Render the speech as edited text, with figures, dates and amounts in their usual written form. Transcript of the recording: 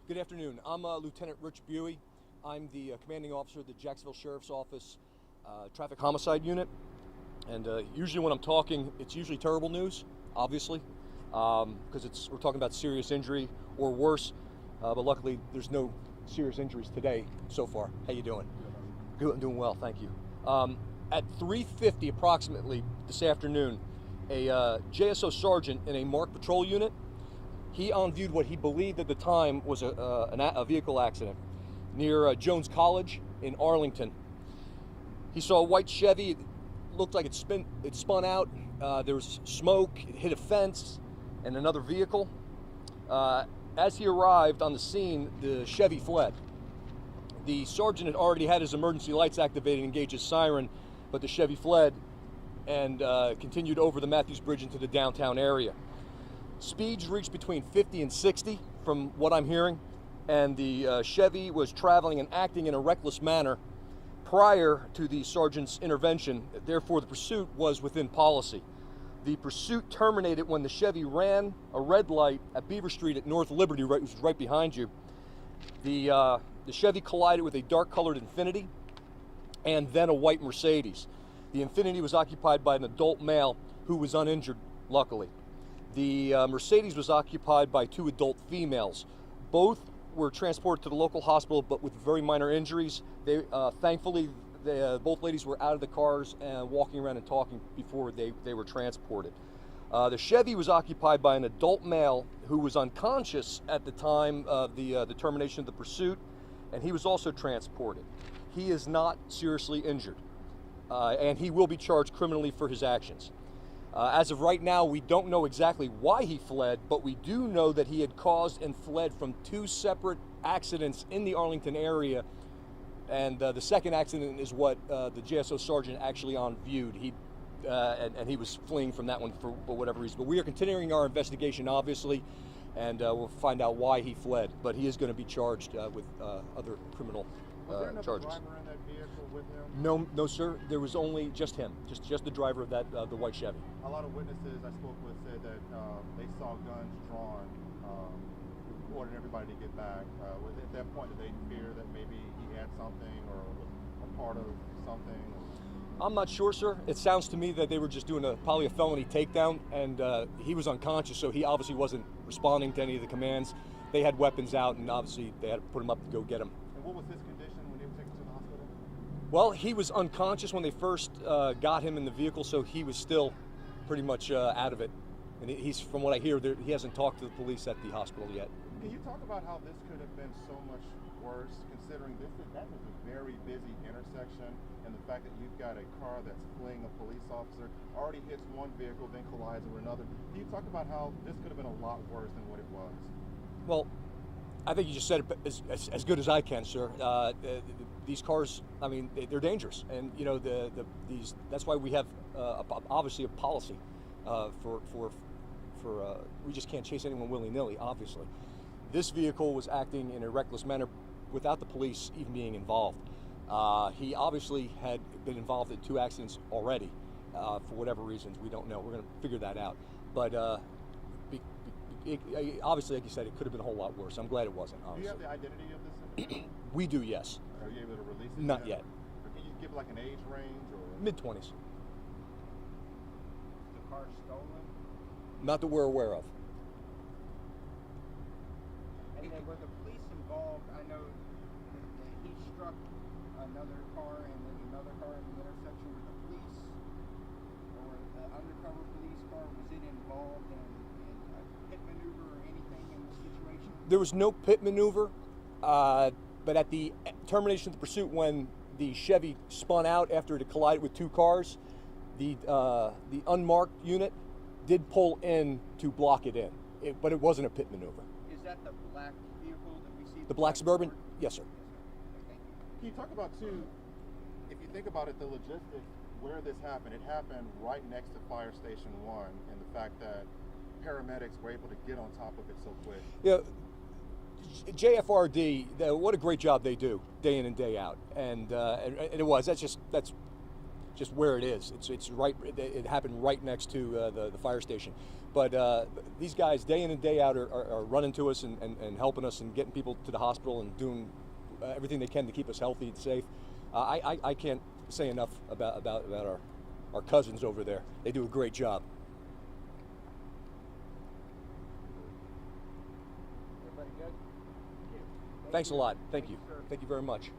Good afternoon. I'm Lieutenant Rich Buey. I'm the commanding officer of the Jacksonville Sheriff's Office Traffic Homicide Unit. And usually when I'm talking, it's usually terrible news, obviously, because we're talking about serious injury or worse. But luckily, there's no serious injuries today so far. How you doing? Good. I'm doing well, thank you. At 3:50 approximately this afternoon, a JSO sergeant in a marked patrol unit, he on-viewed what he believed at the time was a vehicle accident near Jones College in Arlington. He saw a white Chevy. It looked like it spun out. There was smoke. It hit a fence and another vehicle. As he arrived on the scene, the Chevy fled. The sergeant had already had his emergency lights activated and engaged his siren, but the Chevy fled and continued over the Mathews Bridge into the downtown area. Speeds reached between 50 and 60 from what I'm hearing, and the Chevy was traveling and acting in a reckless manner prior to the sergeant's intervention. Therefore, the pursuit was within policy. The pursuit terminated when the Chevy ran a red light at Beaver Street at North Liberty, which was right behind you. The Chevy collided with a dark-colored Infiniti and then a white Mercedes. The Infiniti was occupied by an adult male who was uninjured, luckily. The Mercedes was occupied by two adult females. Both were transported to the local hospital, but with very minor injuries. Thankfully, both ladies were out of the cars and walking around and talking before they were transported. The Chevy was occupied by an adult male who was unconscious at the time of the termination of the pursuit, and he was also transported. He is not seriously injured, and he will be charged criminally for his actions. As of right now, we don't know exactly why he fled, but we do know that he had caused and fled from two separate accidents in the Arlington area, and the second accident is what the JSO sergeant actually on-viewed. And he was fleeing from that one for whatever reason. But we are continuing our investigation, obviously, and we'll find out why he fled. But he is going to be charged with other criminal Was there another charges. driver in that vehicle with him? No, sir. There was only just him, just the driver of that the white Chevy. A lot of witnesses I spoke with said that they saw guns drawn, ordered everybody to get back. At that point, did they fear that maybe he had something or was a part of something? I'm not sure, sir. It sounds to me that they were just doing probably a felony takedown, and he was unconscious, so he obviously wasn't responding to any of the commands. They had weapons out, and obviously they had to put him up to go get him. And what was his condition when they were taken to the hospital? Well, he was unconscious when they first got him in the vehicle, so he was still pretty much out of it. And he's, from what I hear, he hasn't talked to the police at the hospital yet. Can you talk about how this could have been so much worse, considering that was a very busy intersection, and the fact that you've got a car that's fleeing a police officer, already hits one vehicle, then collides with another. Can you talk about how this could have been a lot worse than what it was? Well, I think you just said it as good as I can, sir. These cars, I mean, they're dangerous, and you know that's why we have obviously a policy we just can't chase anyone willy-nilly. Obviously, this vehicle was acting in a reckless manner without the police even being involved. He obviously had been involved in two accidents already for whatever reasons we don't know. We're going to figure that out, but. Obviously, like you said, it could have been a whole lot worse. I'm glad it wasn't, honestly. Do you have the identity of this individual? We do, yes. Are you able to release it? Not yet. Or can you give like an age range? Or Mid-20s. the car stolen? Not that we're aware of. And then were the police involved? I know that he struck another car and then another car in the intersection with the police, or the undercover police car. Was it involved in a pit maneuver or anything in the situation? There was no pit maneuver, but at the termination of the pursuit, when the Chevy spun out after it had collided with two cars, the unmarked unit did pull in to block it in, but it wasn't a pit maneuver. Is that the black vehicle that we see? The black Suburban? Ford? Yes, sir. Thank you. Can you talk about, too, if you think about it, the logistics, where this happened, it happened right next to Fire Station 1, and the fact that paramedics were able to get on top of it so quick. Yeah, JFRD, what a great job they do, day in and day out, and it was. That's just where it is. It's right. It happened right next to the fire station. But these guys, day in and day out, are running to us and helping us and getting people to the hospital and doing everything they can to keep us healthy and safe. I can't say enough about our cousins over there. They do a great job. Everybody good? Thanks a lot. Thank you. Sir. Thank you very much.